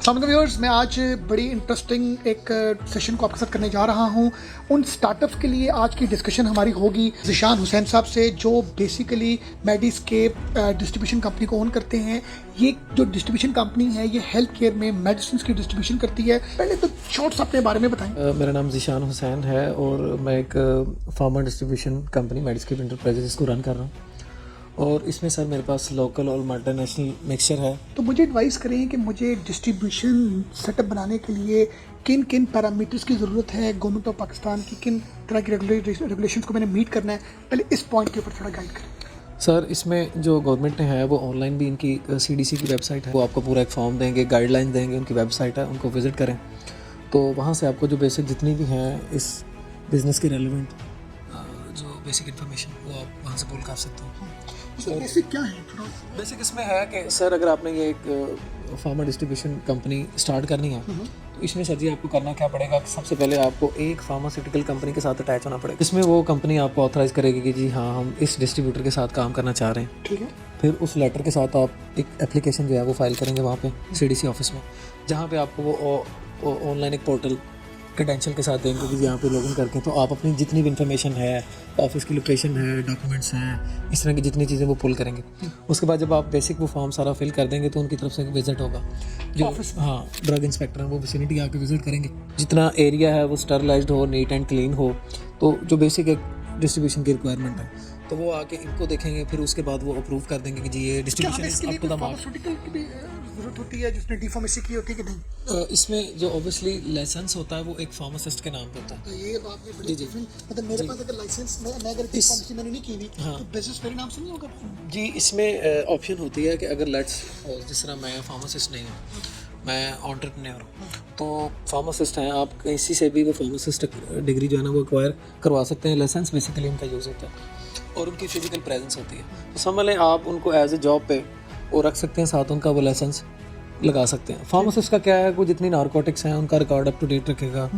अस्सलाम व्यूअर्स, मैं आज बड़ी इंटरेस्टिंग एक सेशन को आपके साथ करने जा रहा हूं। उन स्टार्टअप्स के लिए आज की डिस्कशन हमारी होगी ज़ीशान हुसैन साहब से, जो बेसिकली मेडिस्केप डिस्ट्रीब्यूशन कंपनी को ओन करते हैं। ये जो डिस्ट्रीब्यूशन कंपनी है ये हेल्थ केयर में मेडिसिन की डिस्ट्रीब्यूशन करती है। पहले तो शॉर्ट्स अपने बारे में बताएं। मेरा नाम ज़ीशान हुसैन है और मैं एक फार्मा डिस्ट्रीब्यूशन कंपनी मेडिस्केप इंटरप्राइजेज इसको रन कर रहा हूँ। और इसमें सर मेरे पास लोकल और मल्टीनेशनल मिक्सचर है। तो मुझे एडवाइस करें कि मुझे डिस्ट्रीब्यूशन सेटअप बनाने के लिए किन किन पैरामीटर्स की ज़रूरत है, गवर्नमेंट ऑफ पाकिस्तान की किन तरह की रेगुलेशंस को मैंने मीट करना है, पहले इस पॉइंट के ऊपर थोड़ा गाइड करें। सर इसमें जो गवर्नमेंट ने है वो ऑनलाइन भी इनकी CDC की वेबसाइट है, वो आपको पूरा एक फॉर्म देंगे, गाइडलाइन देंगे, उनकी वेबसाइट है, उनको विज़िट करें। तो वहाँ से आपको जो बेसिक जितनी भी हैं इस बिज़नेस के रेलिवेंट जो बेसिक इन्फॉर्मेशन वो आप वहाँ से पुल कर सकते हो। तो बेसिक क्या है? बेसिक इसमें है कि सर अगर आपने ये एक फार्मा डिस्ट्रीब्यूशन कंपनी स्टार्ट करनी है तो इसमें सर जी आपको करना क्या पड़ेगा कि सबसे पहले आपको एक फार्मास्यूटिकल कंपनी के साथ अटैच होना पड़ेगा। इसमें वो कंपनी आपको ऑथराइज करेगी कि जी हाँ हम इस डिस्ट्रीब्यूटर के साथ काम करना चाह रहे हैं। ठीक है। फिर उस लेटर के साथ आप एक एप्लीकेशन जो है वो फाइल करेंगे वहाँ पे CDC ऑफिस में, जहाँ पे आपको वो ऑनलाइन एक पोर्टल क्रेडेंशियल के साथ देंगे कि यहाँ पे लॉगिन करके तो आप अपनी जितनी भी इन्फॉर्मेशन है, ऑफिस की लोकेशन है, डॉक्यूमेंट्स हैं, इस तरह की जितनी चीज़ें वो पुल करेंगे। उसके बाद जब आप बेसिक वो फॉर्म सारा फिल कर देंगे तो उनकी तरफ से एक विजिट होगा जो हाँ ड्रग इंस्पेक्टर हैं वो विसिनिटी आके विजिट करेंगे। जितना एरिया है वो स्टरलाइज्ड हो, नीट एंड क्लीन हो, तो जो बेसिक एक डिस्ट्रीब्यूशन की रिक्वायरमेंट है तो वो आके इनको देखेंगे। फिर उसके बाद वो अप्रूव कर देंगे कि जी ये डिस्ट्रीब्यूशन आपको जरूरत होती है जिसने डी फार्मेसी की होती है कि नहीं? इसमें जो ऑब्वियसली लाइसेंस होता है वो एक फार्मासिस्ट के नाम पे होता है। ये बात में बड़ी डिफरेंट, मतलब मेरे पास अगर लाइसेंस मैं अगर डी फार्मेसी मैंने नहीं की हुई तो बिजनेस मेरे नाम से नहीं होगा जी। इसमें ऑप्शन होती है कि अगर लेट्स जिस तरह मैं फार्मासिस्ट नहीं हूँ, मैं एंटरप्रेन्योर हूँ, तो फार्मासिस्ट हैं आप किसी से भी वो फार्मासिस्ट डिग्री जो है ना वो एक्वायर करवा सकते हैं। लाइसेंस बेसिकली उनका यूज़ होता है और उनकी फिजिकल प्रेजेंस होती है। तो समझ लें आप उनको एज ए जॉब पे वो रख सकते हैं, साथ उनका वो लाइसेंस लगा सकते हैं। फार्मासिस्ट का क्या है, वो जितनी नारकोटिक्स हैं उनका रिकॉर्ड अप टू डेट रखेगा,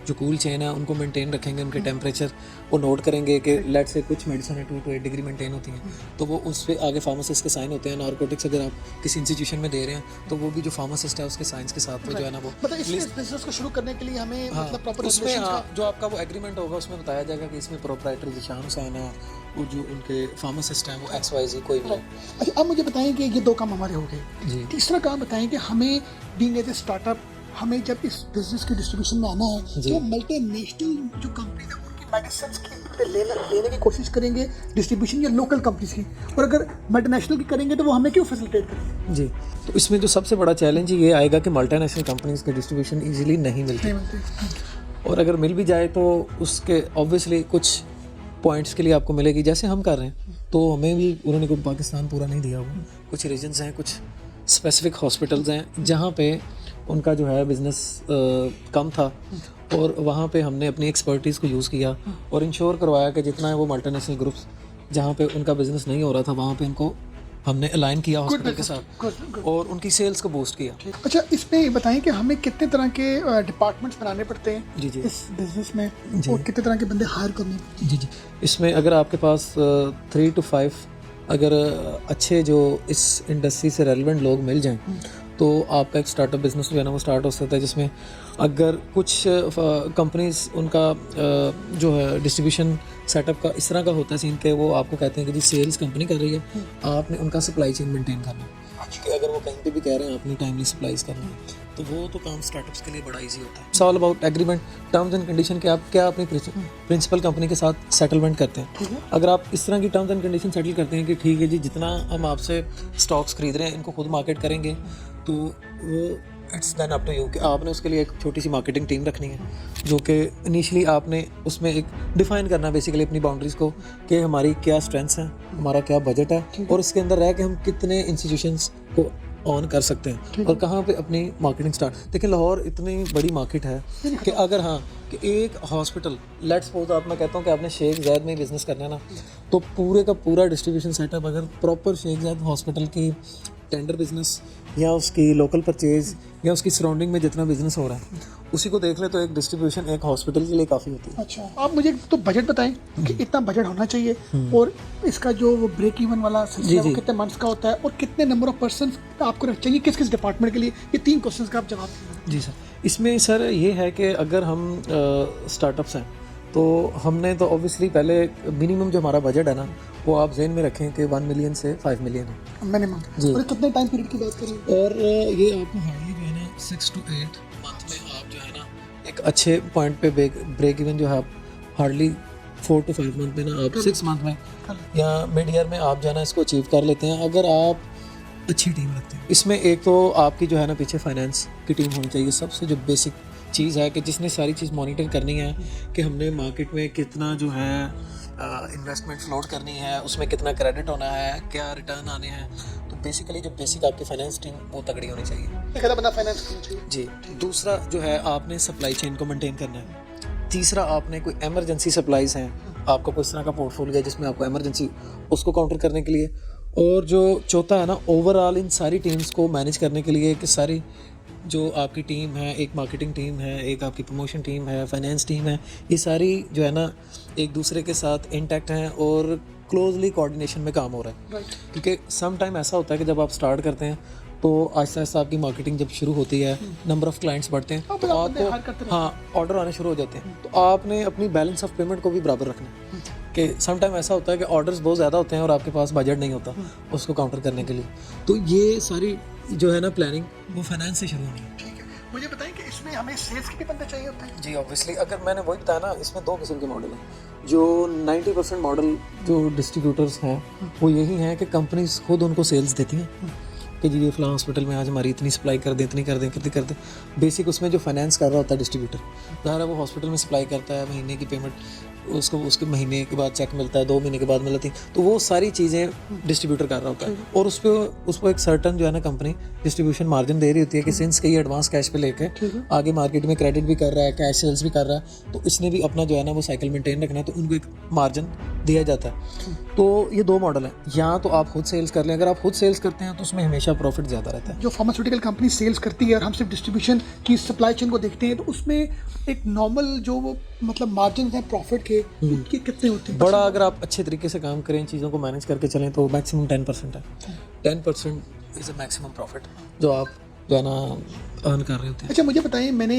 जो कूल चेन है उनको मेंटेन रखेंगे, उनके टेम्परेचर वो नोट करेंगे कि लेट से कुछ मेडिसिन है 2 to 8 डिग्री मेंटेन होती हैं तो वो उस पर आगे फार्मासिस्ट के साइन होते हैं। नारकोटिक्स अगर आप किसी इंस्टीट्यूशन में दे रहे हैं तो वो भी जो फार्मासिस्ट है उसके साइंस के साथ जो है ना वो मतलब इस बिजनेस को शुरू करने के लिए हमें मतलब प्रॉपर उसमें जो आपका वो एग्रीमेंट होगा उसमें बताया जाएगा कि इसमें प्रोप्राइटर ज़ीशान हुसैन है, वो जो उनके फार्मासिस्ट हैं वो XYZ कोई भी है। अच्छा, अब मुझे बताएं कि ये 2 काम हमारे हो गए जी। तीसरा काम बताएं कि हमें बीइंग एज ए स्टार्टअप हमें जब इस बिजनेस की डिस्ट्रीब्यूशन में आना है तो मल्टीनेशनल जो कंपनी है उनकी मेडिसिन की लेने की कोशिश करेंगे डिस्ट्रीब्यूशन या लोकल कंपनीज की, और अगर मल्टीनेशनल की करेंगे तो वो हमें क्यों फैसिलिटेट करेंगे जी। तो इसमें जो सबसे बड़ा चैलेंज ये आएगा कि मल्टीनेशनल कंपनीज के डिस्ट्रीब्यूशन ईजिली नहीं मिलती, और अगर मिल भी जाए तो उसके ऑब्वियसली कुछ पॉइंट्स के लिए आपको मिलेगी जैसे हम कर रहे हैं। तो हमें भी उन्होंने कोई पाकिस्तान पूरा नहीं दिया हुआ, कुछ रीजन्स हैं, कुछ स्पेसिफिक हॉस्पिटल्स हैं जहाँ पे उनका जो है बिज़नेस कम था, और वहाँ पे हमने अपनी एक्सपर्टीज़ को यूज़ किया और इंश्योर करवाया कि जितना है वो मल्टीनेशनल ग्रुप्स जहाँ पे उनका बिज़नेस नहीं हो रहा था वहाँ पे उनको हमने अलाइन किया हॉस्पिटल के साथ और उनकी सेल्स को बूस्ट किया। अच्छा, इसमें बताएं कि हमें कितने तरह के डिपार्टमेंट्स बनाने पड़ते हैं जी जी इस बिजनेस में और कितने तरह के बंदे हायर करने हैं? जी जी। इसमें अगर आपके पास 3 to 5 अगर अच्छे जो इस इंडस्ट्री से रेलिवेंट लोग मिल जाएं तो आपका एक स्टार्टअप बिजनेस जो है ना वो स्टार्ट हो सकता है, जिसमें अगर कुछ कंपनीज उनका जो है डिस्ट्रीब्यूशन सेटअप का इस तरह का होता है सीन के वो आपको कहते हैं कि जी सेल्स कंपनी कर रही है, आपने उनका सप्लाई चेन मेंटेन करना है कि अगर वो कहीं पे भी कह रहे हैं आपने टाइमली सप्लाईज करना है तो वो तो काम स्टार्टअप्स के लिए बड़ा इजी होता है। It's all about agreement, terms and condition के आप क्या अपनी प्रिंसिपल कंपनी के साथ सेटलमेंट करते हैं। अगर आप इस तरह की टर्म्स एंड कंडीशन सेटल करते हैं कि ठीक है जी जितना हम आपसे स्टॉक्स खरीद रहे हैं इनको खुद मार्केट करेंगे, तो वो it's then up to you कि आपने उसके लिए एक छोटी सी मार्केटिंग टीम रखनी है जो कि इनिशियली आपने उसमें एक डिफाइन करना बेसिकली अपनी बाउंड्रीज़ को कि हमारी क्या स्ट्रेंथ्स हैं, हमारा क्या बजट है और इसके अंदर रह के हम कितने इंस्टीट्यूशंस को ऑन कर सकते हैं और कहाँ पे अपनी मार्केटिंग स्टार्ट। देखिए लाहौर इतनी बड़ी मार्केट है कि अगर हाँ कि एक हॉस्पिटल लेट्स सपोज आप मैं कहता हूँ कि आपने शेख ज़ैद में बिज़नेस करना है ना, तो पूरे का पूरा डिस्ट्रीब्यूशन सेटअप अगर प्रॉपर शेख ज़ैद हॉस्पिटल की टेंडर बिजनेस या उसकी लोकल परचेज या उसकी सराउंडिंग में जितना बिजनेस हो रहा है उसी को देख ले तो एक डिस्ट्रीब्यूशन एक हॉस्पिटल के लिए काफ़ी होती है। अच्छा, आप मुझे तो बजट बताएं कि इतना बजट होना चाहिए और इसका जो वो ब्रेक इवन वाला सिलसिला वो कितने मंथ्स का होता है और कितने नंबर ऑफ पर्सन आपको रख चाहिए किस किस डिपार्टमेंट के लिए? ये 3 क्वेश्चंस का आप जवाब दीजिए। जी सर, इसमें सर ये है कि अगर हम स्टार्टअप्स हैं तो हमने तो ऑब्वियसली पहले मिनिमम जो हमारा बजट है ना वो आप जहन में रखें कि 1 मिलियन से 5 मिलियन है मिनिमम। जी। और कितने टाइम पीरियड की बात करें? और ये आपको हार्डली जो है ना 6 to 8 मंथ में आप जो है ना एक अच्छे पॉइंट पे ब्रेक इवन जो है आप हार्डली 4 to 5 मंथ में ना आप 6 मंथ में या मिड ईयर में आप जो है ना इसको अचीव कर लेते हैं अगर आप अच्छी टीम रखते हैं। इसमें एक तो आपकी जो है ना पीछे फाइनेंस की टीम होनी चाहिए, सबसे जो बेसिक चीज़ है कि जिसने सारी चीज़ मॉनिटर करनी है कि हमने मार्केट में कितना जो है इन्वेस्टमेंट फ्लोट करनी है, उसमें कितना क्रेडिट होना है, क्या रिटर्न आने हैं। तो बेसिकली जो बेसिक आपकी फाइनेंस टीम वो तगड़ी होनी चाहिए। एक आधा बंदा फाइनेंस करना चाहिए जी। दूसरा जो है आपने सप्लाई चेन को मेंटेन करना है। तीसरा आपने कोई एमरजेंसी सप्लाईज हैं, आपका कोई इस तरह का पोर्टफोलियो है जिसमें आपको एमरजेंसी उसको काउंटर करने के लिए। और जो चौथा है ना ओवरऑल इन सारी टीम्स को मैनेज करने के लिए कि सारी जो आपकी टीम है, एक मार्केटिंग टीम है, एक आपकी प्रमोशन टीम है, फाइनेंस टीम है, ये सारी जो है ना एक दूसरे के साथ इंटैक्ट हैं और क्लोजली कोऑर्डिनेशन में काम हो रहा है। क्योंकि सम टाइम ऐसा होता है कि जब आप स्टार्ट करते हैं तो आहिस्ता आहिस्ता आपकी मार्केटिंग जब शुरू होती है, नंबर ऑफ क्लाइंट्स बढ़ते हैं तो आपको ऑर्डर आने शुरू हो जाते हैं, तो आपने अपनी बैलेंस ऑफ पेमेंट को भी बराबर रखना है कि सम टाइम ऐसा होता है कि ऑर्डर्स बहुत ज़्यादा होते हैं और आपके पास बजट नहीं होता उसको काउंटर करने के लिए। तो ये सारी जो है ना प्लानिंग वो फाइनेंस से शुरू होनी है। ठीक है, मुझे बताएं कि इसमें हमें सेल्स के भी बंदे चाहिए होते हैं? जी ऑब्वियसली, अगर मैंने वही बताया ना इसमें 2 किस्म के मॉडल हैं। जो 90% मॉडल जो डिस्ट्रीब्यूटर्स हैं वो यही हैं कि कंपनीज खुद उनको सेल्स देती हैं कि जी ये फलां हॉस्पिटल में आज हमारी इतनी सप्लाई कर दें, इतनी कर दें, कितनी कर दें। बेसिक उसमें जो फाइनेंस कर रहा होता है डिस्ट्रीब्यूटर, ज़ाहिर है वो हॉस्पिटल में सप्लाई करता है, महीने की पेमेंट उसको उसके महीने के बाद चेक मिलता है, 2 महीने के बाद मिलती है, तो वो सारी चीज़ें डिस्ट्रीब्यूटर कर रहा होता है और उसको एक सर्टन जो है ना कंपनी डिस्ट्रीब्यूशन मार्जिन दे रही होती है कि सिंस के ये एडवांस कैश पे लेके आगे मार्केट में क्रेडिट भी कर रहा है, कैश सेल्स भी कर रहा है, तो इसने भी अपना जो है ना वो साइकिल मेंटेन रखना है, तो उनको एक मार्जिन दिया जाता है। तो ये 2 मॉडल हैं, या तो आप खुद सेल्स कर लें, अगर आप खुद सेल्स करते हैं तो उसमें हमेशा प्रॉफिट ज़्यादा रहता है। जो फार्मास्यूटिकल कंपनी सेल्स करती है और हम सिर्फ डिस्ट्रीब्यूशन की सप्लाई चेन को देखते हैं तो उसमें एक नॉर्मल जो वो मतलब मार्जिन है प्रॉफिट के कितने होते हैं? बड़ा अगर आप अच्छे तरीके से काम करें, चीज़ों को मैनेज करके चलें तो मैक्सिमम 10% है। 10% इज़ अ मैक्सिमम प्रॉफिट जो आप जो है ना अर्न कर रहे होते हैं। अच्छा, मुझे बताइए, मैंने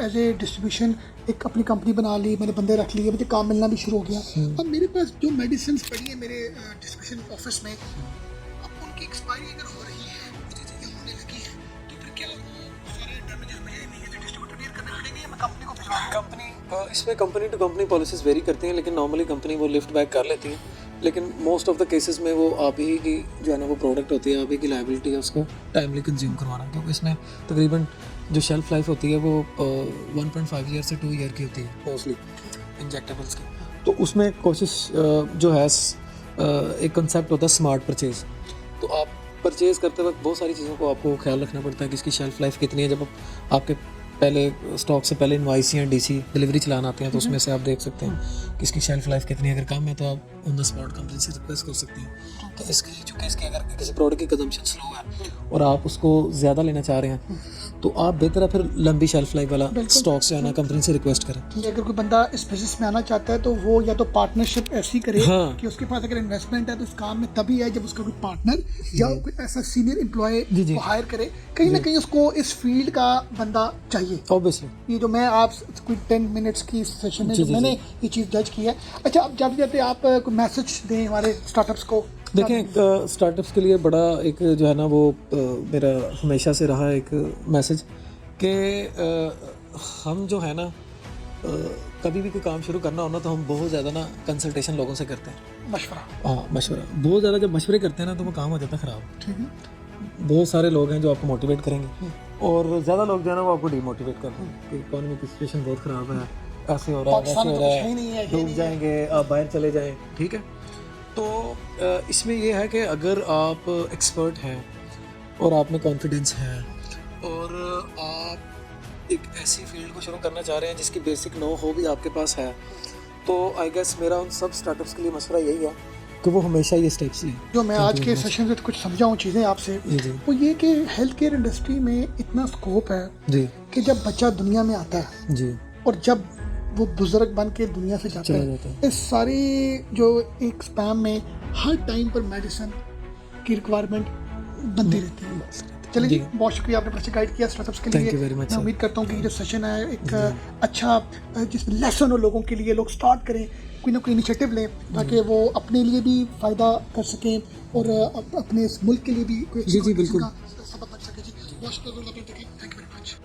एज ए डिस्ट्रीब्यूशन एक अपनी कंपनी बना ली, मैंने बंदे रख लिए, मुझे काम मिलना भी शुरू हो गया। अब मेरे पास जो मेडिसिन पड़ी है मेरे डिस्ट्रीब्यूशन ऑफिस में, अब उनकी एक्सपायरी अगर हो रही है या होने लगी है तो फिर क्या वो सारे डैमेजेस मुझे नहीं है डिस्ट्रीब्यूटर डील करने पड़ेंगे या मैं कंपनी को भिजवा दूँ? इसमें company to company policies vary करती हैं, लेकिन नॉर्मली कंपनी वो लिफ्ट बैक कर लेती है, लेकिन मोस्ट ऑफ द केसेस में वो आप ही की जो है ना वो प्रोडक्ट होती है, आप ही की लाइबिलिटी है उसको टाइमली कंज्यूम करवाना, क्योंकि इसमें तकरीबन जो शेल्फ लाइफ होती है वो 1.5 ईयर से 2 ईयर की होती है मोस्टली इंजेक्टेबल्स की। तो उसमें कोशिश जो है एक कंसेप्ट होता है स्मार्ट परचेज। तो आप परचेज़ करते वक्त बहुत सारी चीज़ों को आपको ख्याल रखना पड़ता है कि इसकी शेल्फ लाइफ कितनी है। जब आपके पहले स्टॉक से पहले इनवाइस या डीसी डिलीवरी चलाना आते हैं तो उसमें से आप देख सकते हैं कि इसकी शेल्फ लाइफ कितनी है। अगर कम है तो आप ऑन द स्पॉट कंपनी से रिक्वेस्ट कर सकते हैं कि इसकी चूँकि इसकी अगर किसी प्रोडक्ट की कंजम्पशन स्लो है और आप उसको ज़्यादा लेना चाह रहे हैं तो आप बेहतर है फिर लंबी शेल्फ लाइफ वाला स्टॉक से आना कंपनी से रिक्वेस्ट करें। अगर कोई बंदा इस बिजनेस में आना चाहता है तो वो या तो पार्टनरशिप ऐसी करे कि उसके पास अगर इन्वेस्टमेंट है तो इस काम में तभी है जब उसका कोई पार्टनर या कोई ऐसा सीनियर एम्प्लॉय को हायर करे। कहीं ना कहीं उसको इस फील्ड का बंदा चाहिए ऑब्वियसली। ये जो मैं आप कोई 10 मिनट्स की सेशन में जो मैंने ये चीज़ जज की है। अच्छा, अब जाते जाते आप कोई मैसेज दें हमारे स्टार्टअप्स को। देखें, स्टार्टअप्स के लिए बड़ा एक जो है ना वो मेरा हमेशा से रहा एक मैसेज कि हम जो है ना कभी भी कोई काम शुरू करना हो ना तो हम बहुत ज़्यादा ना कंसल्टेशन लोगों से करते हैं, मशवरा। हाँ, मशवरा बहुत ज़्यादा जब मशवरे करते हैं ना तो वो काम हो जाता है ख़राब। ठीक है। बहुत सारे लोग हैं जो आपको मोटिवेट करेंगे और ज़्यादा लोग जो है ना वो आपको डिमोटिवेट कर रहे हैं कि इकोनॉमी की सिचुएशन बहुत ख़राब है, ऐसे हो रहा है, वैसे हो रहा है, डूब जाएंगे, आप बाहर चले जाएं। ठीक है, तो इसमें यह है कि अगर आप एक्सपर्ट हैं और आप में कॉन्फिडेंस है और आप एक ऐसी फील्ड को शुरू करना चाह रहे हैं जिसकी बेसिक नो हो भी आपके पास है, तो आई गेस मेरा उन सब स्टार्टअप्स के लिए मशवरा यही है तो वो हमेशा ये स्टेप्स ही हैं। जो मैं आज के सेशन में कुछ समझा हूँ चीज़ें आपसे, जी जी वो ये कि हेल्थ केयर इंडस्ट्री में इतना स्कोप है जी कि जब बच्चा दुनिया में आता है जी और जब वो बुजुर्ग बन के दुनिया से जाता चला है, जाता है। इस सारी जो एक स्पैम में हर टाइम पर मेडिसिन की रिक्वायरमेंट बनती रहती है। चलिए जी, बहुत शुक्रिया, आपने अच्छे गाइड किया स्टार्टअप्स के लिए। Thank you very much, मैं sir. उम्मीद करता हूँ कि ये जो सेशन है एक अच्छा जिसमें लेसन हो लोगों के लिए, लोग स्टार्ट करें, कोई ना कोई इनिशिएटिव लें ताकि वो अपने लिए भी फ़ायदा कर सकें और अपने इस मुल्क के लिए भी कोई जी, जी, बिल्कुल। का सबब बन सके। जी बहुत शुक्रिया, थैंक यू वेरी मच।